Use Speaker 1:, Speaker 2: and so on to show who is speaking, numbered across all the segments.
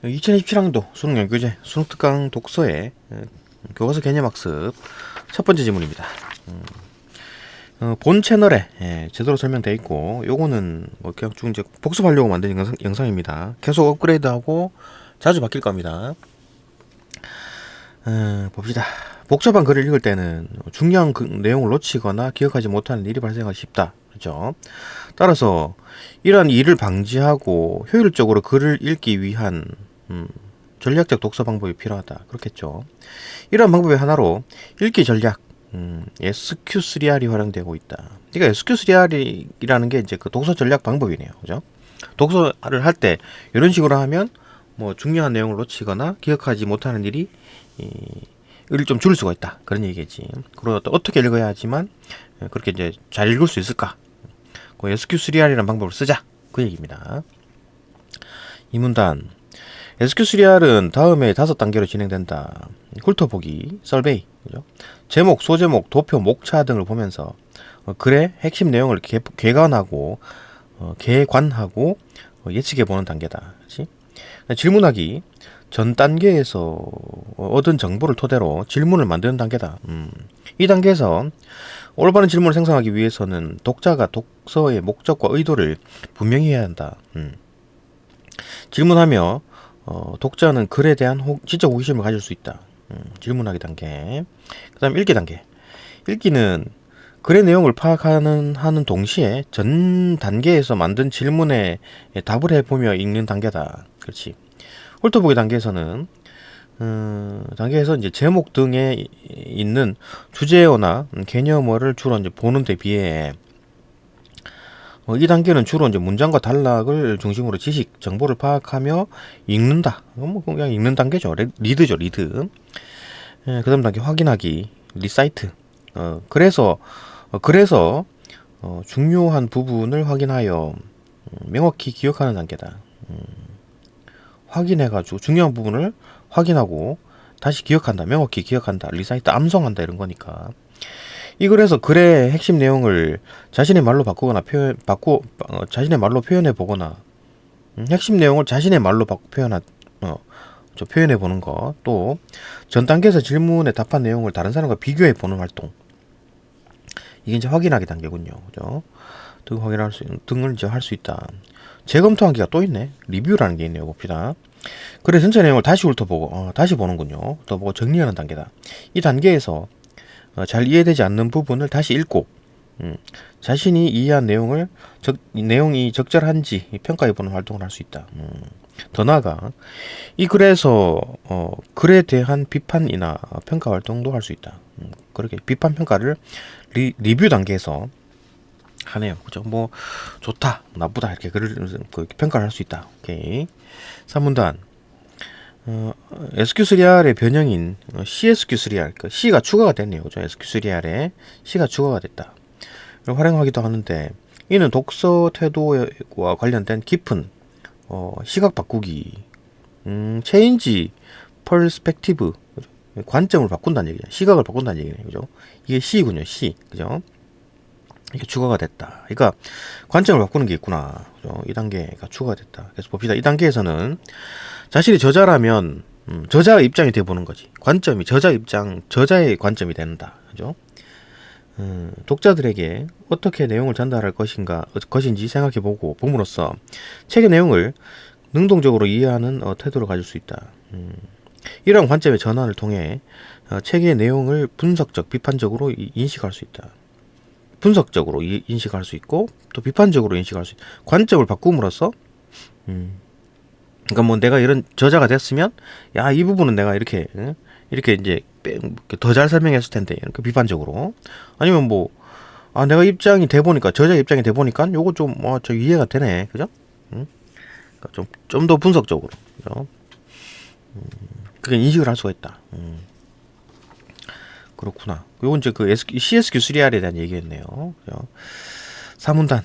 Speaker 1: 2027학년도 수능연구제 수능특강 독서의 교과서 개념학습 첫 번째 지문입니다. 본 채널에 제대로 설명되어 있고, 요거는 뭐 그냥 쭉 이제 복습하려고 만든 영상입니다. 계속 업그레이드하고 자주 바뀔 겁니다. 봅시다. 복잡한 글을 읽을 때는 중요한 내용을 놓치거나 기억하지 못하는 일이 발생하기 쉽다. 그렇죠? 따라서 이러한 일을 방지하고 효율적으로 글을 읽기 위한 전략적 독서 방법이 필요하다. 그렇겠죠. 이러한 방법의 하나로 읽기 전략, SQ3R이 활용되고 있다. 그러니까 SQ3R이라는 게 이제 그 독서 전략 방법이네요. 그죠? 독서를 할 때 이런 식으로 하면 뭐 중요한 내용을 놓치거나 기억하지 못하는 일이 을 좀 줄일 수가 있다. 그런 얘기겠지. 그리고 또 어떻게 읽어야 하지만 그렇게 이제 잘 읽을 수 있을까? 그 SQ3R이라는 방법을 쓰자. 그 얘기입니다. 이 문단. SQ3R은 다음에 5단계로 진행된다. 훑어보기, 설베이, 그죠? 제목, 소제목, 도표, 목차 등을 보면서 글의 핵심 내용을 개관하고 개관하고 예측해보는 단계다. 그치? 질문하기. 전 단계에서 얻은 정보를 토대로 질문을 만드는 단계다. 이 단계에서 올바른 질문을 생성하기 위해서는 독자가 독서의 목적과 의도를 분명히 해야 한다. 질문하며 독자는 글에 대한 지적 호기심을 가질 수 있다. 질문하기 단계. 그 다음 읽기 단계. 읽기는 글의 내용을 파악하는 동시에 전 단계에서 만든 질문에 답을 해보며 읽는 단계다. 그렇지. 훑어보기 단계에서는 단계에서 이제 제목 등에 있는 주제어나 개념어를 주로 이제 보는 데 비해 이 단계는 주로 이제 문장과 단락을 중심으로 지식, 정보를 파악하며 읽는다. 뭐 그냥 읽는 단계죠. 리드죠, 리드. 그 다음 단계 확인하기, 리사이트. 그래서 중요한 부분을 확인하여 명확히 기억하는 단계다. 확인해가지고 중요한 부분을 확인하고 다시 기억한다, 명확히 기억한다, 리사이트, 암송한다 이런 거니까. 이 글에서 글의 핵심 내용을 자신의 말로 바꾸거나 자신의 말로 표현해 보거나 핵심 내용을 자신의 말로 표현해 보는 거, 또 전 단계에서 질문에 답한 내용을 다른 사람과 비교해 보는 활동, 이게 이제 확인하기 단계군요. 그죠? 등을 이제 할 수 있다. 재검토하기가 또 있네. 리뷰라는 게 있네요. 봅시다. 글의 전체 내용을 다시 훑어보고 다시 보는군요. 훑어보고 정리하는 단계다. 이 단계에서 잘 이해되지 않는 부분을 다시 읽고 자신이 이해한 내용이 적절한지 평가해보는 활동을 할 수 있다. 더 나아가 이 글에서 글에 대한 비판이나 평가 활동도 할 수 있다. 그렇게 비판 평가를 리뷰 단계에서 하네요. 그죠? 뭐 좋다, 나쁘다 이렇게 글을 평가를 할 수 있다. 오케이. 3문단. SQ3R의 변형인 CSQ3R, 그 C가 추가가 됐네요. 그죠? SQ3R에 C가 추가가 됐다. 활용하기도 하는데, 이는 독서 태도와 관련된 깊은 시각 바꾸기, 체인지 퍼스펙티브, 관점을 바꾼다는 얘기죠. 시각을 바꾼다는 얘기네요. 그죠? 이게 C군요. C. 그죠? 이게 추가가 됐다. 그러니까 관점을 바꾸는 게 있구나. 그죠? 이 단계가 추가가 됐다. 그래서 봅시다. 이 단계에서는 자신이 저자라면 저자의 입장이 돼 보는 거지. 관점이 저자의 관점이 된다. 그죠? 독자들에게 어떻게 내용을 전달할 것인지 생각해 보고 봄으로써 책의 내용을 능동적으로 이해하는 태도를 가질 수 있다. 이러한 관점의 전환을 통해 책의 내용을 분석적, 비판적으로 인식할 수 있다. 분석적으로 인식할 수 있고 또 비판적으로 인식할 수 있다. 관점을 바꿈으로써 그러니까 뭐 내가 이런 저자가 됐으면 야, 이 부분은 내가 이렇게 이제 더 잘 설명했을 텐데 이렇게 비판적으로, 아니면 뭐 내가 입장이 돼 보니까 저자 입장이 돼 보니까 요거 좀 저 이해가 되네. 그죠? 그러니까 좀 더 분석적으로, 그죠? 그게 인식을 할 수가 있다. 그렇구나. 요건 이제 그 CSQ3R에 대한 얘기였네요. 그죠? 3문단.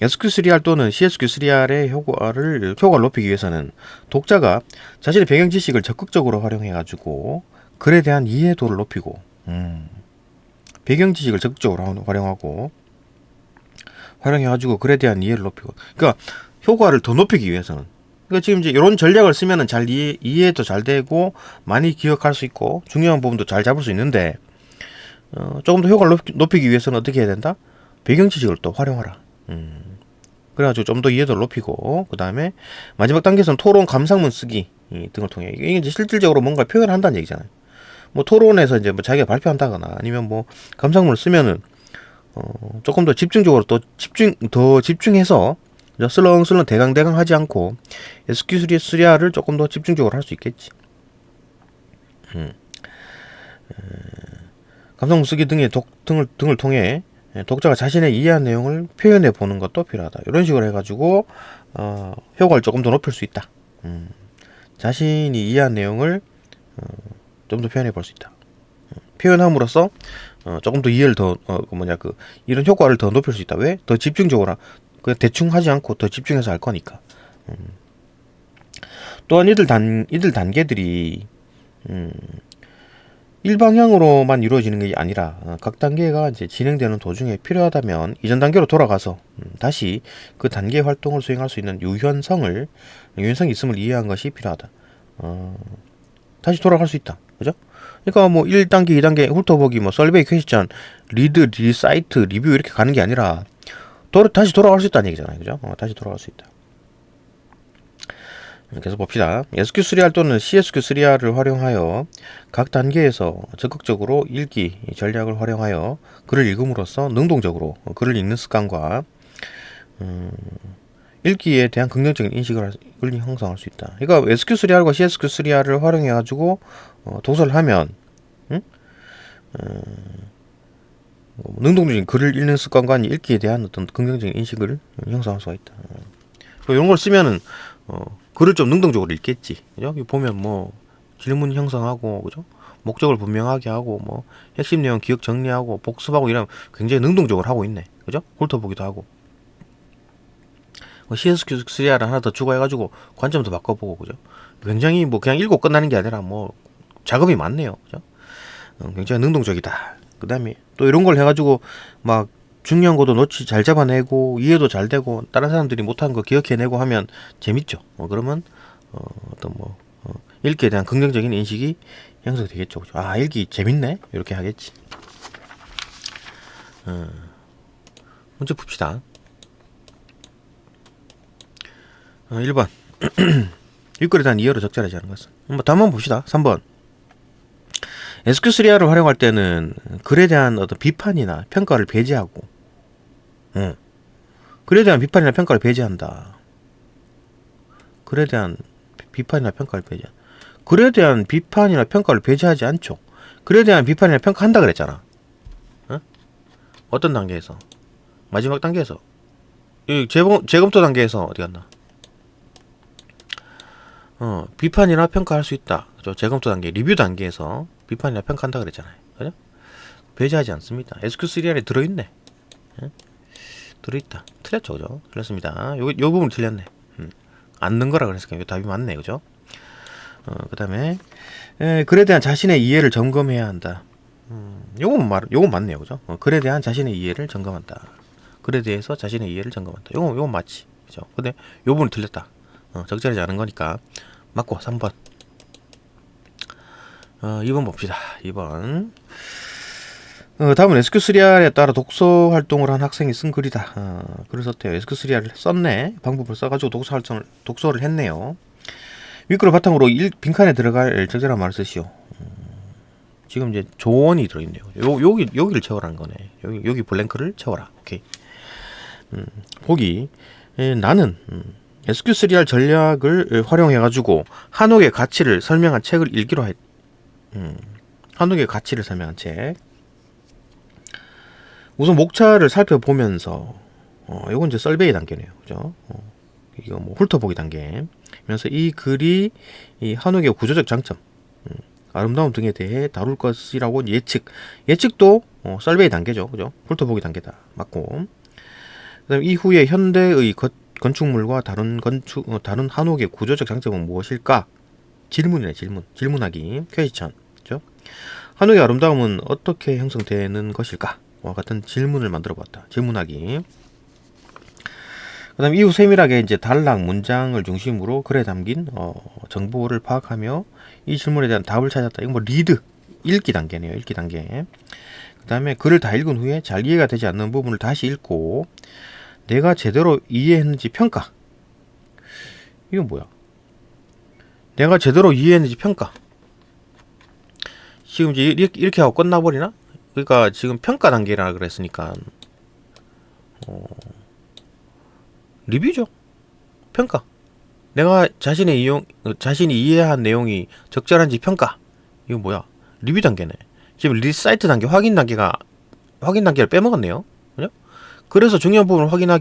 Speaker 1: SQ3R 또는 CSQ3R의 효과를 높이기 위해서는 독자가 자신의 배경 지식을 적극적으로 활용해가지고 글에 대한 이해도를 높이고, 배경 지식을 적극적으로 활용해가지고 글에 대한 이해를 높이고, 그러니까 효과를 더 높이기 위해서는 그러니까 지금 이제 이런 전략을 쓰면은 잘 이해도 잘 되고 많이 기억할 수 있고 중요한 부분도 잘 잡을 수 있는데 조금 더 효과를 높이기 위해서는 어떻게 해야 된다? 배경 지식을 또 활용하라. 그래가지고 좀 더 이해도를 높이고 그 다음에 마지막 단계에서는 토론 감상문 쓰기 등을 통해 이게 이제 실질적으로 뭔가 표현을 한다는 얘기잖아요. 뭐 토론에서 이제 뭐 자기가 발표한다거나 아니면 뭐 감상문을 쓰면은 조금 더 집중적으로 더 집중해서 슬렁슬렁 대강대강 하지 않고 SQ3R을 조금 더 집중적으로 할 수 있겠지. 감상문 쓰기 등을 통해 독자가 자신의 이해한 내용을 표현해 보는 것도 필요하다. 이런 식으로 해가지고 효과를 조금 더 높일 수 있다. 자신이 이해한 내용을 좀 더 표현해 볼 수 있다. 표현함으로써 조금 더 이해를 이런 효과를 더 높일 수 있다. 왜? 더 집중적으로 그냥 대충 하지 않고 더 집중해서 할 거니까. 또한 이들 단계들이 일방향으로만 이루어지는 게 아니라 각 단계가 이제 진행되는 도중에 필요하다면 이전 단계로 돌아가서 다시 그 단계의 활동을 수행할 수 있는 유연성이 있음을 이해한 것이 필요하다. 다시 돌아갈 수 있다. 그죠? 그러니까 뭐 1단계, 2단계 훑어보기, 뭐 설베이 퀘스천, 리드, 리사이트, 리뷰 이렇게 가는 게 아니라 다시 돌아갈 수 있다는 얘기잖아요. 그죠? 다시 돌아갈 수 있다. 계속 봅시다. SQ3R 또는 CSQ3R을 활용하여 각 단계에서 적극적으로 읽기 전략을 활용하여 글을 읽음으로써 능동적으로 글을 읽는 습관과 읽기에 대한 긍정적인 인식을 형성할 수 있다. 그러니까 SQ3R과 CSQ3R을 활용해가지고 독서를 하면 능동적인 글을 읽는 습관과 읽기에 대한 어떤 긍정적인 인식을 형성할 수가 있다. 이런 걸 쓰면은 글을 좀 능동적으로 읽겠지. 여기 보면 뭐 질문 형성하고 그죠? 목적을 분명하게 하고 뭐 핵심 내용 기억 정리하고 복습하고 이러면 굉장히 능동적으로 하고 있네. 그죠? 훑어보기도 하고. CSQ3R을 하나 더 추가해가지고 관점 더 바꿔보고 그죠? 굉장히 뭐 그냥 읽고 끝나는 게 아니라 뭐 작업이 많네요. 그죠? 굉장히 능동적이다. 그 다음에 또 이런 걸 해가지고 막 중요한 것도 놓치 잘 잡아내고 이해도 잘 되고 다른 사람들이 못한 거 기억해내고 하면 재밌죠. 그러면 읽기에 대한 긍정적인 인식이 형성되겠죠. 그죠? 아, 읽기 재밌네. 이렇게 하겠지. 문제 풉시다. 1번 읽글에 대한 이해로 적절하지 않은 것은 답 한번 봅시다. 3번 SQ3R을 활용할 때는 글에 대한 어떤 비판이나 평가를 배제하고 글에 대한 비판이나 평가를 배제한다. 글에 대한 비판이나 평가를 배제하지 않죠. 글에 대한 비판이나 평가한다 그랬잖아. 어떤 단계에서? 마지막 단계에서. 이 재검토 단계에서 어디 갔나? 비판이나 평가할 수 있다. 그죠? 재검토 단계, 리뷰 단계에서 비판이나 평가한다 그랬잖아요. 그죠? 배제하지 않습니다. SQ3R에 들어있네. 들어있다. 틀렸죠, 그죠? 틀렸습니다. 요 부분 틀렸네. 안 넣은 거라 그랬으니까 요 답이 맞네, 그죠? 그 다음에 글에 대한 자신의 이해를 점검해야 한다. 요건 맞네요, 그죠? 글에 대한 자신의 이해를 점검한다. 글에 대해서 자신의 이해를 점검한다. 요건 맞지, 그죠? 근데 요 부분 틀렸다. 적절하지 않은 거니까 맞고 3번. 2번 봅시다. 2번. 다음은 SQ3R에 따라 독서 활동을 한 학생이 쓴 글이다. 글을 썼대요. SQ3R을 썼네. 방법을 써가지고 독서를 했네요. 윗글을 바탕으로 빈칸에 들어갈 적절한 말을 쓰시오. 지금 이제 조언이 들어있네요. 여기를 채워라는 거네. 여기 블랭크를 채워라. 오케이. 보기. 나는 SQ3R 전략을 활용해가지고 한옥의 가치를 설명한 책을 읽기로 했. 한옥의 가치를 설명한 책. 우선 목차를 살펴보면서 이건 이제 썰베이 단계네요. 그죠? 이거 뭐 훑어보기 단계. 그래서 이 글이 이 한옥의 구조적 장점, 아름다움 등에 대해 다룰 것이라고 예측도 썰베이 단계죠. 그죠? 훑어보기 단계다. 맞고. 그다음 이후에 현대의 건축물과 다른 한옥의 구조적 장점은 무엇일까? 질문이네, 질문하기. 퀘스천. 그죠? 한옥의 아름다움은 어떻게 형성되는 것일까? 와 같은 질문을 만들어 봤다. 질문하기. 그다음 이후 세밀하게 이제 단락 문장을 중심으로 글에 담긴 정보를 파악하며 이 질문에 대한 답을 찾았다. 이건 뭐 리드 읽기 단계네요. 읽기 단계. 그다음에 글을 다 읽은 후에 잘 이해가 되지 않는 부분을 다시 읽고 내가 제대로 이해했는지 평가. 이건 뭐야? 내가 제대로 이해했는지 평가. 지금 이제 이렇게 하고 끝나버리나? 그러니까 지금 평가 단계라 그랬으니까 리뷰죠. 평가. 내가 자신이 이해한 내용이 적절한지 평가. 이거 뭐야? 리뷰 단계네. 지금 리사이트 단계, 확인 단계를 빼먹었네요. 그죠? 그래서 중요한 부분을 확인하여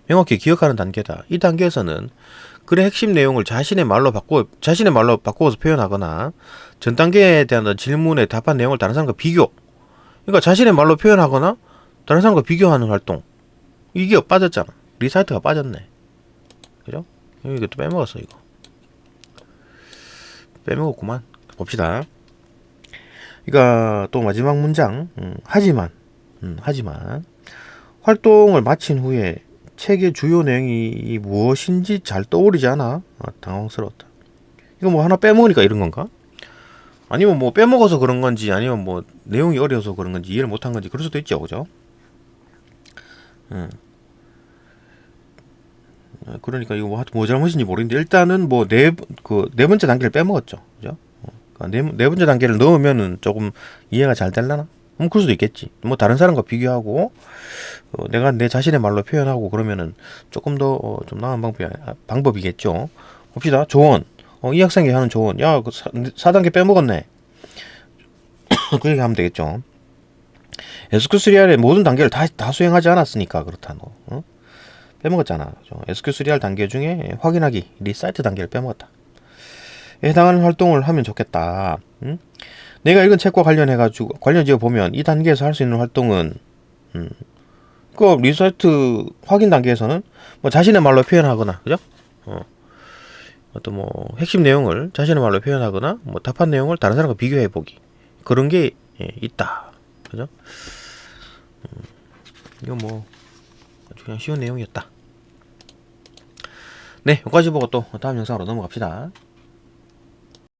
Speaker 1: 명확히 기억하는 단계다. 이 단계에서는 글의 핵심 내용을 자신의 말로 바꾸어서 표현하거나 전 단계에 대한 질문에 답한 내용을 다른 사람과 비교. 그러니까 자신의 말로 표현하거나 다른 사람과 비교하는 활동. 이게 빠졌잖아. 리사이트가 빠졌네. 그죠? 이것도 빼먹었어, 이거. 빼먹었구만. 봅시다. 그러니까 또 마지막 문장. 하지만 활동을 마친 후에 책의 주요 내용이 무엇인지 잘 떠오르지 않아? 당황스러웠다. 이거 뭐 하나 빼먹으니까 이런 건가? 아니면 뭐 빼먹어서 그런 건지, 아니면 뭐 내용이 어려워서 그런 건지, 이해를 못한 건지, 그럴 수도 있죠, 그죠? 그러니까 이거 뭐 잘못인지 모르겠는데 일단은 뭐 네 번째 단계를 빼먹었죠, 그죠? 그러니까 네 번째 단계를 넣으면은 조금 이해가 잘 되려나? 그럴 수도 있겠지. 뭐 다른 사람과 비교하고 내가 내 자신의 말로 표현하고 그러면은 조금 더 좀 나은 방법이겠죠. 봅시다. 조언. 이 학생이 하는 조언. 야, 그 4단계 빼먹었네. 그 얘기 하면 되겠죠. SQ3R의 모든 단계를 다 수행하지 않았으니까 그렇다는 거. 빼먹었잖아. SQ3R 단계 중에 확인하기, 리사이트 단계를 빼먹었다. 해당하는 활동을 하면 좋겠다. 내가 읽은 책과 관련지어 보면 이 단계에서 할 수 있는 활동은 그 리사이트 확인 단계에서는 뭐 자신의 말로 표현하거나, 그죠? 어떤 뭐 핵심 내용을 자신의 말로 표현하거나 뭐 답한 내용을 다른 사람과 비교해 보기, 그런 게 있다. 그죠? 이거 뭐 아주 그냥 쉬운 내용이었다. 네, 여기까지 보고 또 다음 영상으로 넘어갑시다.